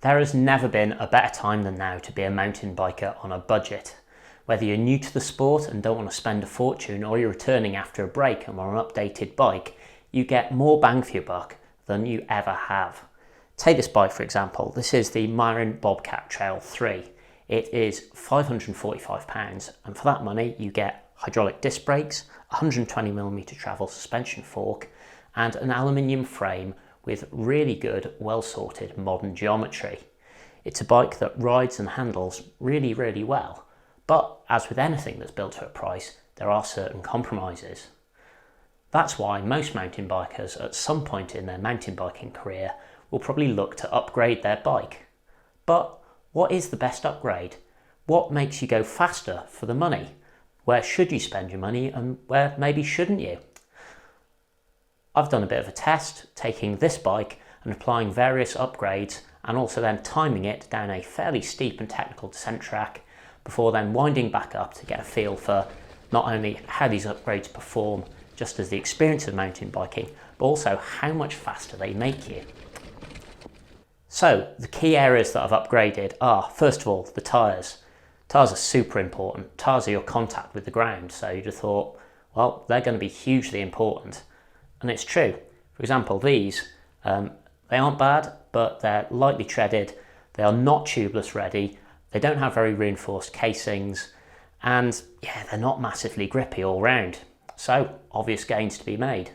There has never been a better time than now to be a mountain biker on a budget. Whether you're new to the sport and don't want to spend a fortune, or you're returning after a break and want an updated bike, you get more bang for your buck than you ever have. Take this bike for example. This is the Myron Bobcat Trail 3. It is £545, and for that money you get hydraulic disc brakes, 120mm travel suspension fork, and an aluminium frame with really good, well-sorted modern geometry. It's a bike that rides and handles really, really well, but as with anything that's built for a price, there are certain compromises. That's why most mountain bikers at some point in their mountain biking career will probably look to upgrade their bike. But what is the best upgrade? What makes you go faster for the money? Where should you spend your money and where maybe shouldn't you? I've done a bit of a test, taking this bike and applying various upgrades and also then timing it down a fairly steep and technical descent track before then winding back up to get a feel for not only how these upgrades perform just as the experience of mountain biking, but also how much faster they make you. So the key areas that I've upgraded are, first of all, the tyres. Tyres are super important. Tyres are your contact with the ground, so you'd have thought, well, they're going to be hugely important. And it's true. For example, these, they aren't bad, but they're lightly treaded. They are not tubeless ready. They don't have very reinforced casings. And yeah, they're not massively grippy all round. So obvious gains to be made.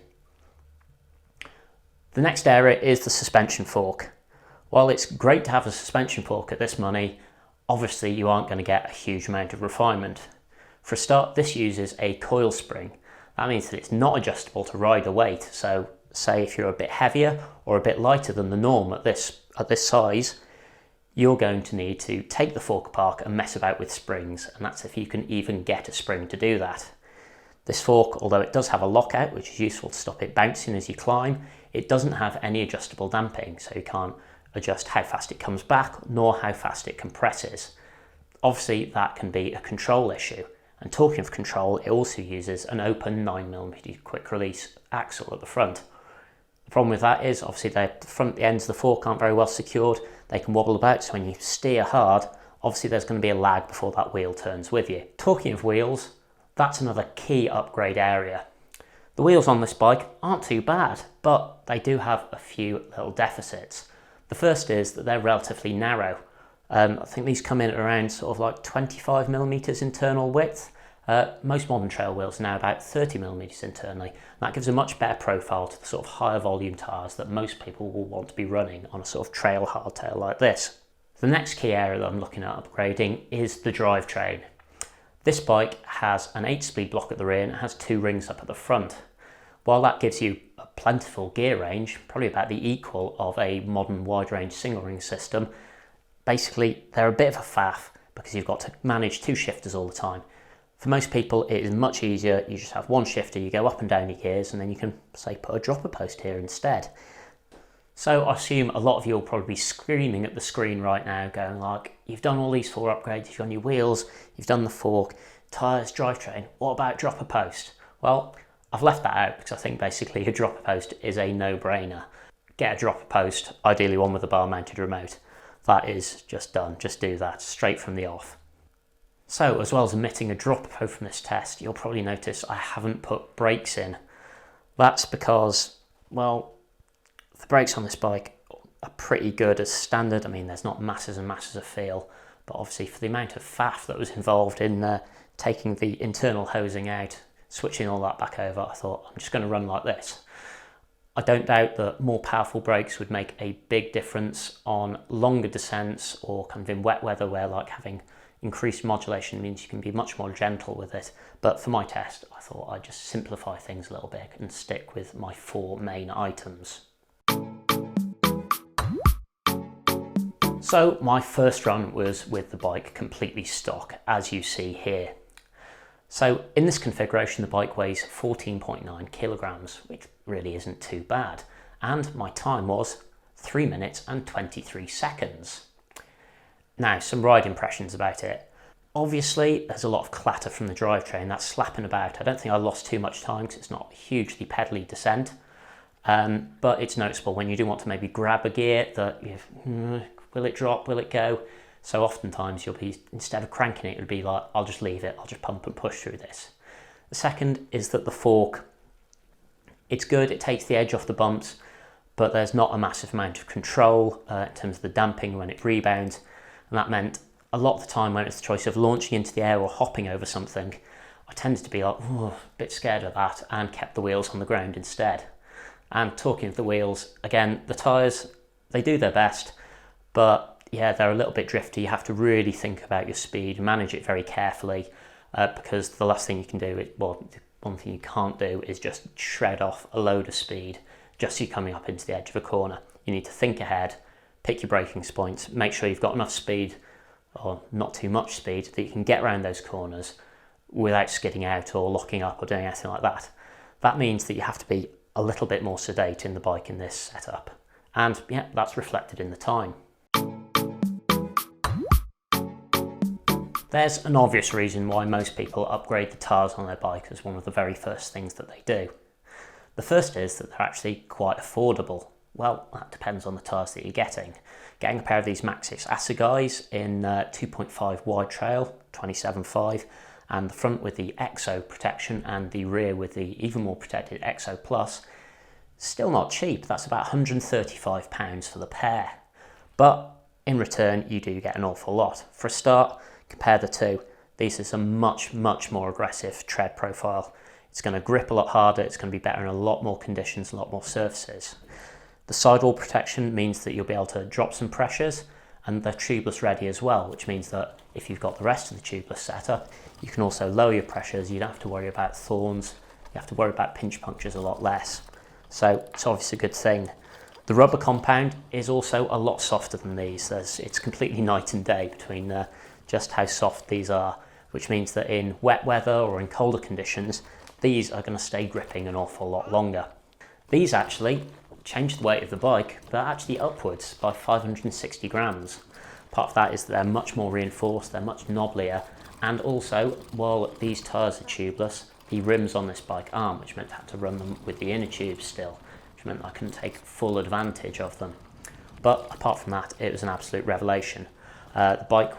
The next area is the suspension fork. While it's great to have a suspension fork at this money, obviously you aren't going to get a huge amount of refinement. For a start, this uses a coil spring. That means that it's not adjustable to rider weight. So say if you're a bit heavier or a bit lighter than the norm at this size, you're going to need to take the fork apart and mess about with springs, and that's if you can even get a spring to do that. This fork, although it does have a lockout, which is useful to stop it bouncing as you climb, it doesn't have any adjustable damping, so you can't adjust how fast it comes back nor how fast it compresses. Obviously that can be a control issue. And talking of control, it also uses an open 9mm quick release axle at the front. The problem with that is obviously the ends of the fork aren't very well secured. They can wobble about, so when you steer hard, obviously there's going to be a lag before that wheel turns with you. Talking of wheels, that's another key upgrade area. The wheels on this bike aren't too bad, but they do have a few little deficits. The first is that they're relatively narrow. I think these come in at around sort of like 25mm internal width. Most modern trail wheels are now about 30mm internally. And that gives a much better profile to the sort of higher volume tyres that most people will want to be running on a sort of trail hardtail like this. The next key area that I'm looking at upgrading is the drivetrain. This bike has an 8-speed block at the rear and it has 2 rings up at the front. While that gives you a plentiful gear range, probably about the equal of a modern wide range single ring system, basically they're a bit of a faff because you've got to manage 2 shifters all the time. For most people it is much easier, you just have 1 shifter, you go up and down your gears, and then you can say put a dropper post here instead. So I assume a lot of you will probably be screaming at the screen right now going like, you've done all these 4 upgrades, you've done your wheels, you've done the fork, tyres, drivetrain, what about dropper post? Well, I've left that out because I think basically a dropper post is a no-brainer. Get a dropper post, ideally one with a bar mounted remote. That is just done, just do that, straight from the off. So as well as omitting a dropper post from this test, you'll probably notice I haven't put brakes in. That's because, well, the brakes on this bike are pretty good as standard. I mean, there's not masses and masses of feel, but obviously for the amount of faff that was involved in taking the internal hosing out, switching all that back over, I thought I'm just going to run like this. I don't doubt that more powerful brakes would make a big difference on longer descents or kind of in wet weather where like having increased modulation means you can be much more gentle with it. But for my test, I thought I'd just simplify things a little bit and stick with my 4 main items. So my first run was with the bike completely stock, as you see here. So in this configuration, the bike weighs 14.9 kilograms, which really isn't too bad. And my time was 3 minutes and 23 seconds. Now, some ride impressions about it. Obviously, there's a lot of clatter from the drivetrain, that's slapping about. I don't think I lost too much time because it's not a hugely pedally descent. But it's noticeable when you do want to maybe grab a gear that will it drop, will it go? So oftentimes you'll be, instead of cranking it, it'll be like, I'll just leave it, I'll just pump and push through this. The second is that the fork, it's good, it takes the edge off the bumps, but there's not a massive amount of control in terms of the damping when it rebounds. And that meant a lot of the time when it's the choice of launching into the air or hopping over something, I tended to be like, a bit scared of that, and kept the wheels on the ground instead. And talking of the wheels, again, the tyres, they do their best, but yeah, they're a little bit drifty. You have to really think about your speed, manage it very carefully, because the last thing you can do, one thing you can't do is just shred off a load of speed just so you're coming up into the edge of a corner. You need to think ahead, pick your braking points, make sure you've got enough speed, or not too much speed, that you can get around those corners without skidding out or locking up or doing anything like that. That means that you have to be a little bit more sedate in the bike in this setup. And yeah, that's reflected in the time. There's an obvious reason why most people upgrade the tyres on their bike as one of the very first things that they do. The first is that they're actually quite affordable. Well, that depends on the tyres that you're getting. Getting a pair of these Maxxis Assegais in 2.5 wide trail, 27.5, and the front with the EXO protection and the rear with the even more protected EXO Plus, still not cheap. That's about £135 for the pair. But in return, you do get an awful lot. For a start, compare the two. This is a much more aggressive tread profile. It's going to grip a lot harder, it's going to be better in a lot more conditions, a lot more surfaces. The sidewall protection means that you'll be able to drop some pressures, and they're tubeless ready as well, which means that if you've got the rest of the tubeless setup, you can also lower your pressures. You don't have to worry about thorns, you have to worry about pinch punctures a lot less. So it's obviously a good thing. The rubber compound is also a lot softer than these. It's completely night and day between just how soft these are, which means that in wet weather or in colder conditions, these are going to stay gripping an awful lot longer. These actually change the weight of the bike, but actually upwards by 560 grams. Part of that is that they're much more reinforced, they're much knobblier, and also, while these tyres are tubeless, the rims on this bike aren't, which meant I had to run them with the inner tubes still, which meant I couldn't take full advantage of them. But apart from that, it was an absolute revelation. The bike,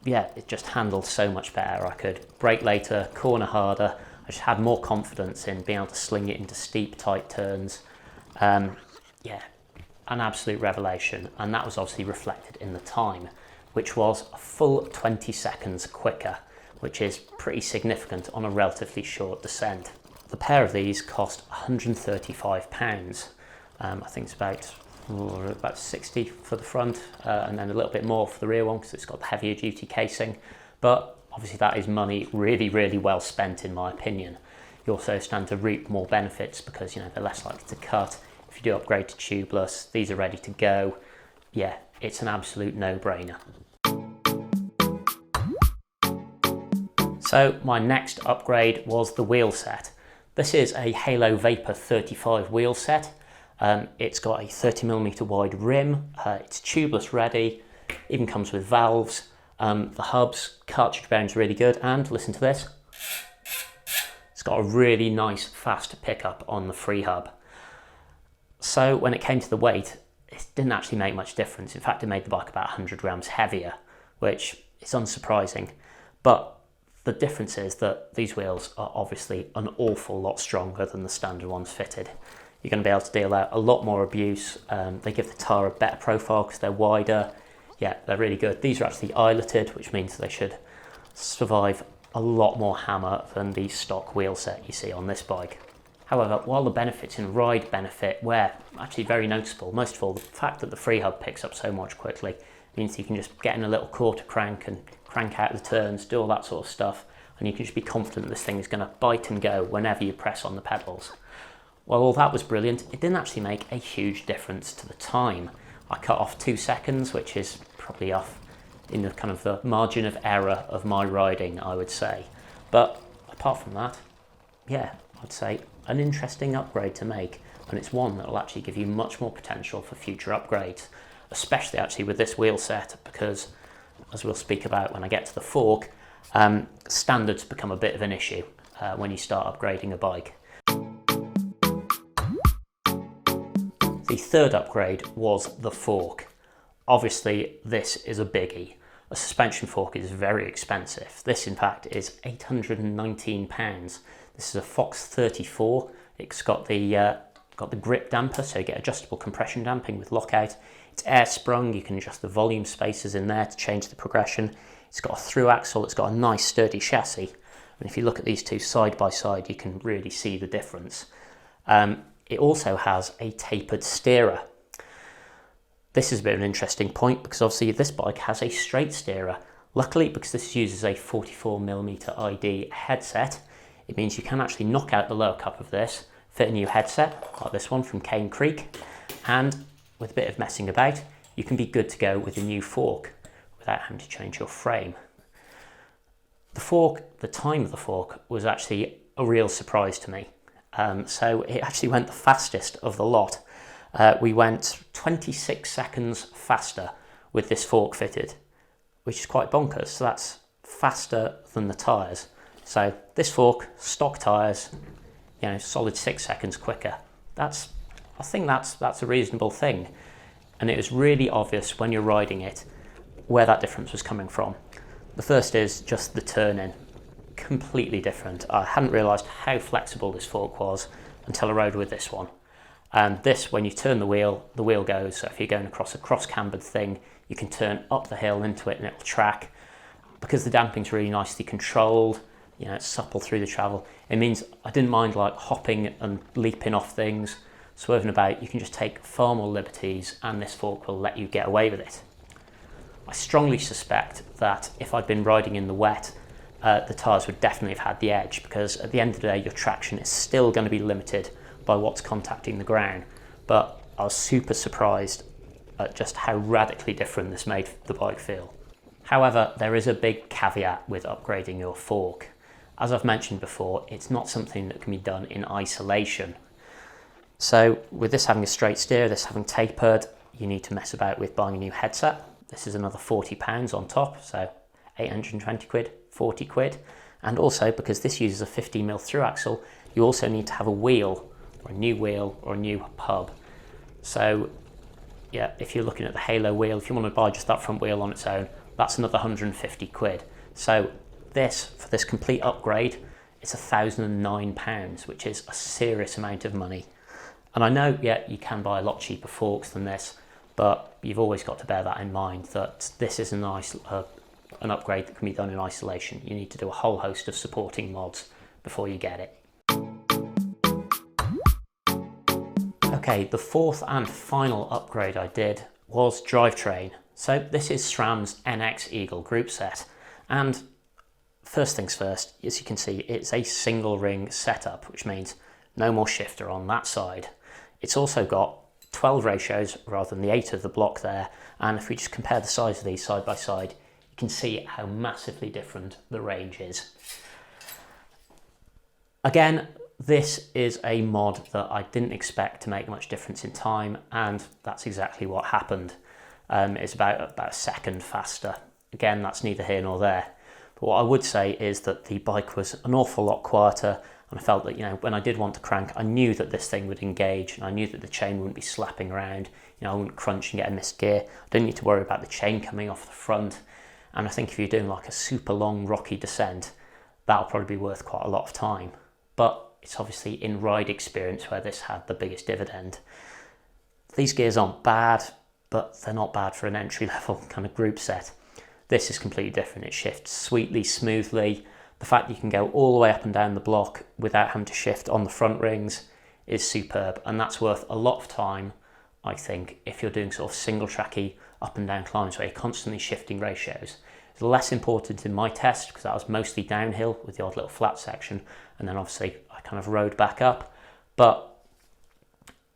it just handled so much better. I could brake later, corner harder. I just had more confidence in being able to sling it into steep, tight turns. An absolute revelation. And that was obviously reflected in the time, which was a full 20 seconds quicker, which is pretty significant on a relatively short descent. The pair of these cost £135. I think it's about 60 for the front, and then a little bit more for the rear one because it's got the heavier duty casing. But obviously that is money really well spent, in my opinion. You also stand to reap more benefits because they're less likely to cut. If you do upgrade to tubeless, these are ready to go. Yeah, it's an absolute no-brainer. So my next upgrade was the wheel set. This is a Halo Vapor 35 wheel set. It's got a 30mm wide rim, it's tubeless ready, even comes with valves. The hubs, cartridge bearing's really good, and listen to this. It's got a really nice fast pickup on the free hub. So when it came to the weight, it didn't actually make much difference. In fact, it made the bike about 100 grams heavier, which is unsurprising. But the difference is that these wheels are obviously an awful lot stronger than the standard ones fitted. You're going to be able to deal out a lot more abuse. They give the tyre a better profile because they're wider. Yeah, they're really good. These are actually eyeletted, which means they should survive a lot more hammer than the stock wheel set you see on this bike. However, while the benefits in ride benefit were actually very noticeable, most of all, the fact that the free hub picks up so much quickly means you can just get in a little quarter crank and crank out the turns, do all that sort of stuff, and you can just be confident this thing is going to bite and go whenever you press on the pedals. While all that was brilliant, it didn't actually make a huge difference to the time. I cut off 2 seconds, which is probably off in the kind of the margin of error of my riding, I would say. But apart from that, yeah, I'd say an interesting upgrade to make, and it's one that will actually give you much more potential for future upgrades, especially actually with this wheel set, because as we'll speak about when I get to the fork, standards become a bit of an issue when you start upgrading a bike. The third upgrade was the fork. Obviously, this is a biggie. A suspension fork is very expensive. This, in fact, is £819. This is a Fox 34. It's got the grip damper, so you get adjustable compression damping with lockout. It's air sprung. You can adjust the volume spacers in there to change the progression. It's got a through axle. It's got a nice sturdy chassis. And if you look at these two side by side, you can really see the difference. It also has a tapered steerer. This is a bit of an interesting point because obviously this bike has a straight steerer. Luckily, because this uses a 44mm ID headset, it means you can actually knock out the lower cup of this, fit a new headset like this one from Cane Creek, and with a bit of messing about, you can be good to go with a new fork without having to change your frame. The fork, the time of the fork was actually a real surprise to me. So it actually went the fastest of the lot. We went 26 seconds faster with this fork fitted, which is quite bonkers. So that's faster than the tyres. So this fork, stock tyres, solid 6 seconds quicker. I think that's a reasonable thing. And it was really obvious when you're riding it where that difference was coming from. The first is just the turn-in. Completely different. I hadn't realised how flexible this fork was until I rode with this one. And this, when you turn the wheel goes. So if you're going across a cross-cambered thing, you can turn up the hill into it and it'll track. Because the damping's really nicely controlled, it's supple through the travel. It means I didn't mind like hopping and leaping off things, swerving about. You can just take far more liberties and this fork will let you get away with it. I strongly suspect that if I'd been riding in the wet, the tyres would definitely have had the edge, because at the end of the day your traction is still going to be limited by what's contacting the ground. But I was super surprised at just how radically different this made the bike feel. However, there is a big caveat with upgrading your fork. As I've mentioned before, it's not something that can be done in isolation. So with this having a straight steer, this having tapered, you need to mess about with buying a new headset. This is another £40 on top, so 820 quid, 40 quid. And also, because this uses a 50mm through axle, you also need to have a wheel, or a new hub. So yeah, if you're looking at the Halo wheel, if you want to buy just that front wheel on its own, that's another 150 quid. So this, for this complete upgrade, it's £1,009, which is a serious amount of money. And I know, yeah, you can buy a lot cheaper forks than this, but you've always got to bear that in mind, that this is an upgrade that can be done in isolation. You need to do a whole host of supporting mods before you get it. Okay, the fourth and final upgrade I did was Drivetrain. So this is SRAM's NX Eagle group set, and first things first, as you can see, it's a single ring setup, which means no more shifter on that side. It's also got 12 ratios rather than the 8 of the block there, and if we just compare the size of these side by side, you can see how massively different the range is. Again, this is a mod that I didn't expect to make much difference in time, and that's exactly what happened. It's about a second faster. Again, that's neither here nor there. But what I would say is that the bike was an awful lot quieter, and I felt that, when I did want to crank, I knew that this thing would engage, and I knew that the chain wouldn't be slapping around. I wouldn't crunch and get a missed gear. I didn't need to worry about the chain coming off the front. And I think if you're doing like a super long rocky descent, that'll probably be worth quite a lot of time. But it's obviously in ride experience where this had the biggest dividend. These gears aren't bad, but they're not bad for an entry-level kind of group set. This is completely different. It shifts sweetly, smoothly. The fact that you can go all the way up and down the block without having to shift on the front rings is superb, and that's worth a lot of time, I think, if you're doing sort of single tracky up and down climbs where you're constantly shifting ratios. It's less important in my test because that was mostly downhill with the odd little flat section, and then obviously I kind of rode back up. But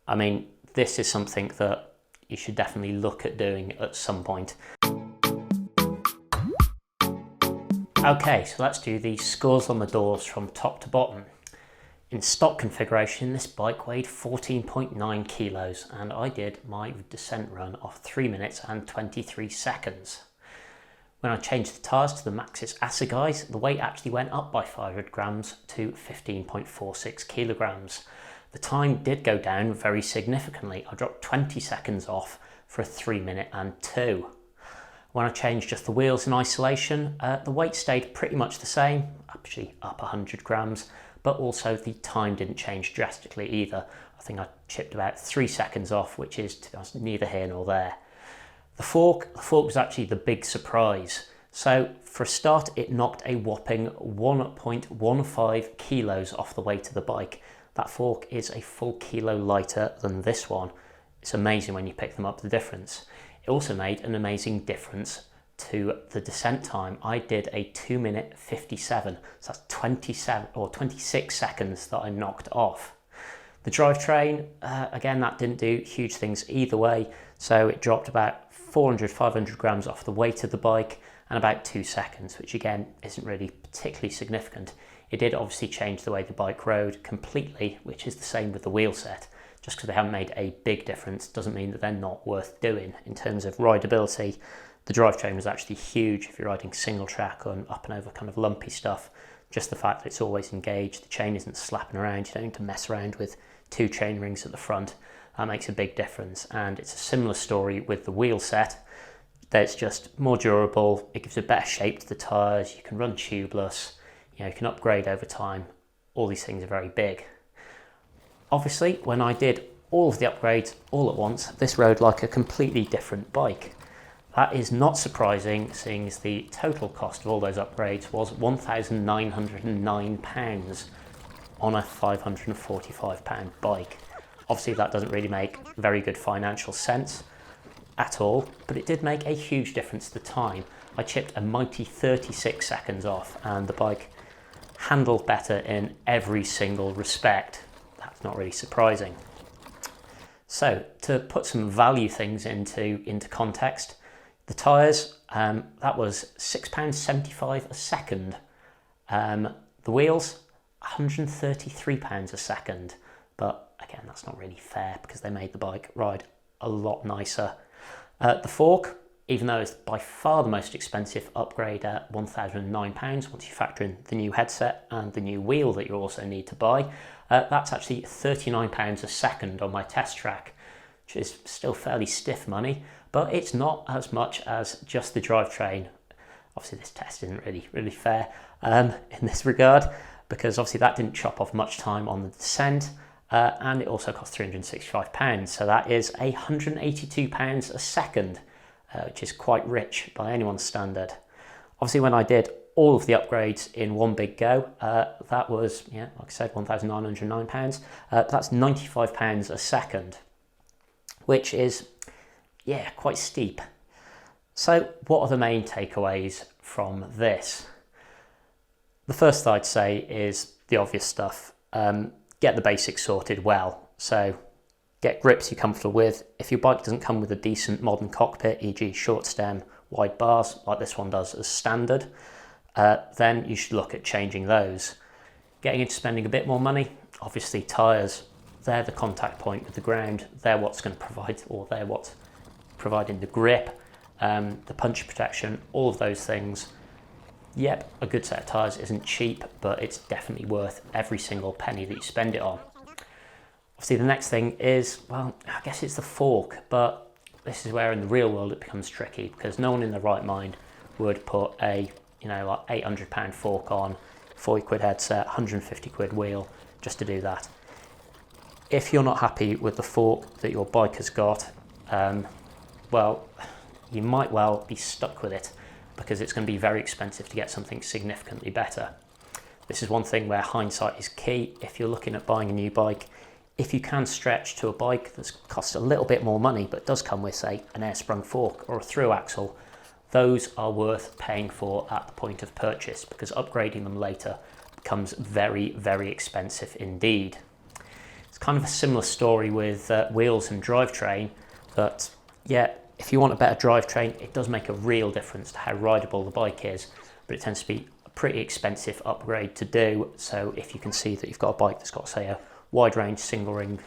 I mean, this is something that you should definitely look at doing at some point. Okay, so let's do the scores on the doors from top to bottom. In stock configuration, this bike weighed 14.9 kilos, and I did my descent run of 3 minutes and 23 seconds. When I changed the tyres to the Maxxis Assegais, the weight actually went up by 500 grams to 15.46 kilograms. the time did go down very significantly. I dropped 20 seconds off for a 3 minute and 2. When I changed just the wheels in isolation, the weight stayed pretty much the same, actually up 100 grams, but also the time didn't change drastically either. I think I chipped about 3 seconds off, which is, to be honest, neither here nor there. The fork was actually the big surprise. So for a start, it knocked a whopping 1.15 kilos off the weight of the bike. That fork is a full kilo lighter than this one. It's amazing when you pick them up, the difference. It also made an amazing difference to the descent time. I did a 2 minute 57, so that's 27 or 26 seconds that I knocked off. The drivetrain, again, that didn't do huge things either way, so it dropped about 400-500 grams off the weight of the bike and about 2 seconds, which again isn't really particularly significant. It did obviously change the way the bike rode completely, which is the same with the wheel set. Just because they haven't made a big difference doesn't mean that they're not worth doing. In terms of rideability, the drivetrain was actually huge if you're riding single track on up and over kind of lumpy stuff. Just the fact that it's always engaged, the chain isn't slapping around, you don't need to mess around with 2 chain rings at the front. That makes a big difference. And it's a similar story with the wheel set. That's just more durable, it gives a better shape to the tyres, you can run tubeless, you can upgrade over time. All these things are very big. Obviously, when I did all of the upgrades all at once, this rode like a completely different bike. That is not surprising, seeing as the total cost of all those upgrades was £1,909 on a £545 bike. Obviously, that doesn't really make very good financial sense at all, but it did make a huge difference to the time. I chipped a mighty 36 seconds off, and the bike handled better in every single respect. That's not really surprising. So to put some value things into context, the tyres, that was £6.75 a second. The wheels, £133 a second. But again, that's not really fair because they made the bike ride a lot nicer. The fork, even though it's by far the most expensive upgrade at £1,009, once you factor in the new headset and the new wheel that you also need to buy, that's actually £39 a second on my test track, which is still fairly stiff money, but it's not as much as just the drivetrain. Obviously this test isn't really fair in this regard, because obviously that didn't chop off much time on the descent, and it also cost £365, so that is £182 a second, which is quite rich by anyone's standard. Obviously when I did all of the upgrades in one big go, that was, like I said, £1,909. That's £95 a second, which is, quite steep. So what are the main takeaways from this? The first I'd say is the obvious stuff. Get the basics sorted well. So get grips you're comfortable with. If your bike doesn't come with a decent modern cockpit, e.g. short stem, wide bars, like this one does as standard, then you should look at changing those. Getting into spending a bit more money, obviously tyres, they're the contact point with the ground, they're what's going to provide, or they're what's providing the grip, the punch protection, all of those things. Yep, a good set of tyres isn't cheap, but it's definitely worth every single penny that you spend it on. Obviously the next thing is, well, I guess it's the fork, but this is where in the real world it becomes tricky, because no one in their right mind would put a like £800 fork on, 40 quid headset, 150 quid wheel, just to do that. If you're not happy with the fork that your bike has got, well, you might well be stuck with it, because it's going to be very expensive to get something significantly better. This is one thing where hindsight is key. If you're looking at buying a new bike, if you can stretch to a bike that costs a little bit more money but does come with, say, an air-sprung fork or a through axle, those are worth paying for at the point of purchase, because upgrading them later becomes very, very expensive indeed. It's kind of a similar story with wheels and drivetrain, that if you want a better drivetrain, it does make a real difference to how rideable the bike is, but it tends to be a pretty expensive upgrade to do. So if you can see that you've got a bike that's got, say, a wide range single ring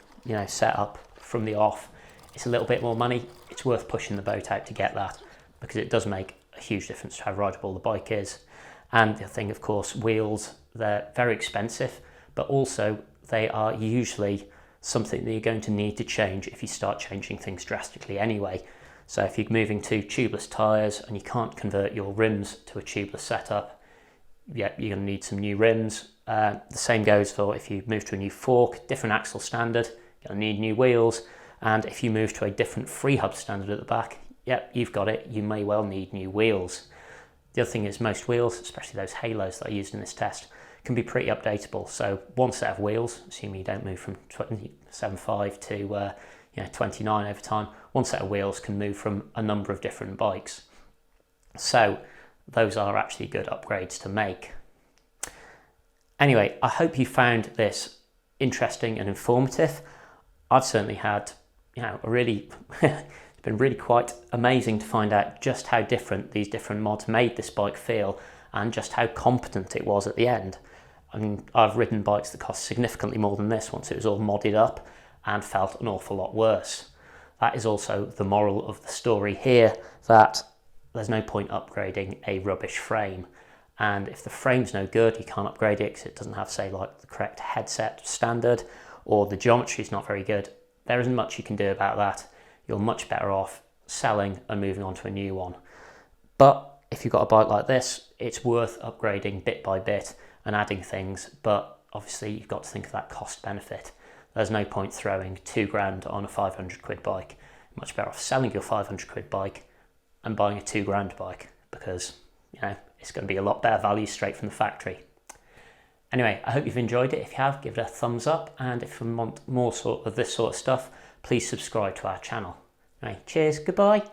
setup from the off, it's a little bit more money, it's worth pushing the boat out to get that, because it does make a huge difference to how rideable the bike is. And the thing, of course, wheels, they're very expensive, but also they are usually something that you're going to need to change if you start changing things drastically anyway. So if you're moving to tubeless tyres and you can't convert your rims to a tubeless setup, yeah, you're going to need some new rims. The same goes for if you move to a new fork, different axle standard, you're going to need new wheels. And if you move to a different free hub standard at the back, yep, you've got it, you may well need new wheels. The other thing is most wheels, especially those halos that I used in this test, can be pretty updatable. So one set of wheels, assuming you don't move from 27.5 to 29 over time, one set of wheels can move from a number of different bikes. So those are actually good upgrades to make. Anyway, I hope you found this interesting and informative. I've certainly had, it's been really quite amazing to find out just how different these different mods made this bike feel and just how competent it was at the end. I mean, I've ridden bikes that cost significantly more than this once it was all modded up and felt an awful lot worse. That is also the moral of the story here, that there's no point upgrading a rubbish frame. And if the frame's no good, you can't upgrade it because it doesn't have, say, like the correct headset standard, or the geometry's not very good. There isn't much you can do about that. You're much better off selling and moving on to a new one. But if you've got a bike like this, it's worth upgrading bit by bit and adding things, but obviously you've got to think of that cost benefit. There's no point throwing £2,000 on a 500 quid bike. You're much better off selling your 500 quid bike and buying a £2,000 bike, because it's going to be a lot better value straight from the factory. Anyway, I hope you've enjoyed it. If you have, give it a thumbs up, and if you want more of this sort of stuff, please subscribe to our channel. Right, cheers, goodbye.